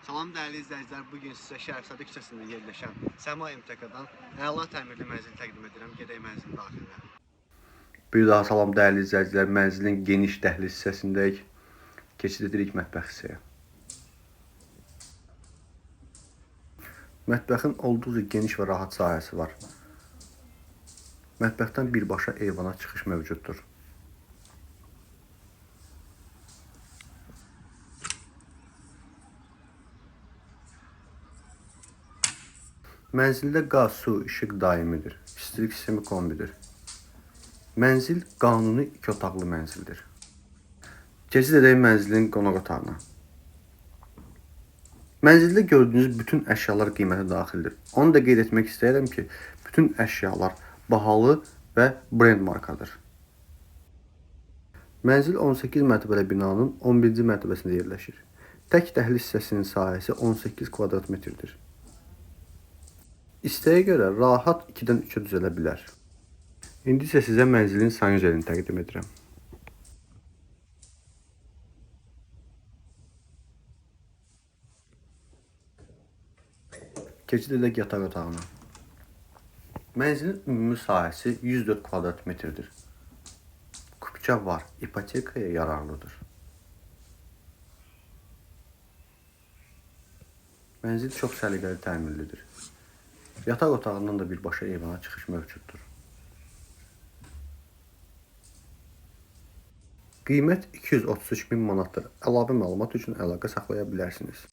Salam dəyərli izləyicilər, bugün sizə Şərifzadə küçəsində yerləşən Səma MTK-dan əla təmirli mənzil təqdim edirəm. Gedək mənzilin daxilinə. Bir daha salam dəyərli izləyicilər, mənzilin geniş dəhliz hissəsindəyik. Keçid edirik mətbəx hissəyə. Mətbəxin olduqca geniş və rahat sahəsi var. Mətbəxdən birbaşa eyvana çıxış mövcuddur. Mənzildə qaz, su, işıq daimidir. İstilik sistemi kombidir. Mənzil qanuni 2 otaqlı mənzildir. Keçid edək mənzilin qonaq otağına. Mənzildə gördüyünüz bütün əşyalar qiymətə daxildir. Onu da qeyd etmək istəyirəm ki, bütün əşyalar bahalı və brend markadır. Mənzil 18 mərtəbəli binanın 11-ci mərtəbəsində yerləşir. Tək dəhliz hissəsinin sahəsi 18 kvadrat metrdir. İstəyə görə rahat 2-dən 3-ə düzələ bilər. İndi isə sizə mənzilin sanuzelini təqdim edirəm. Keçid edək yataq otağına. Mənzilin ümumi sahəsi 104 kvadrat metrdir. Kupça var, ipotekaya yararlıdır. Mənzil çox səliqəli təmirlidir. Yataq otağından da birbaşa eyvana çıxış mövcuddur. Qiymət 233 min manatdır. Əlavə məlumat üçün əlaqə saxlaya bilərsiniz.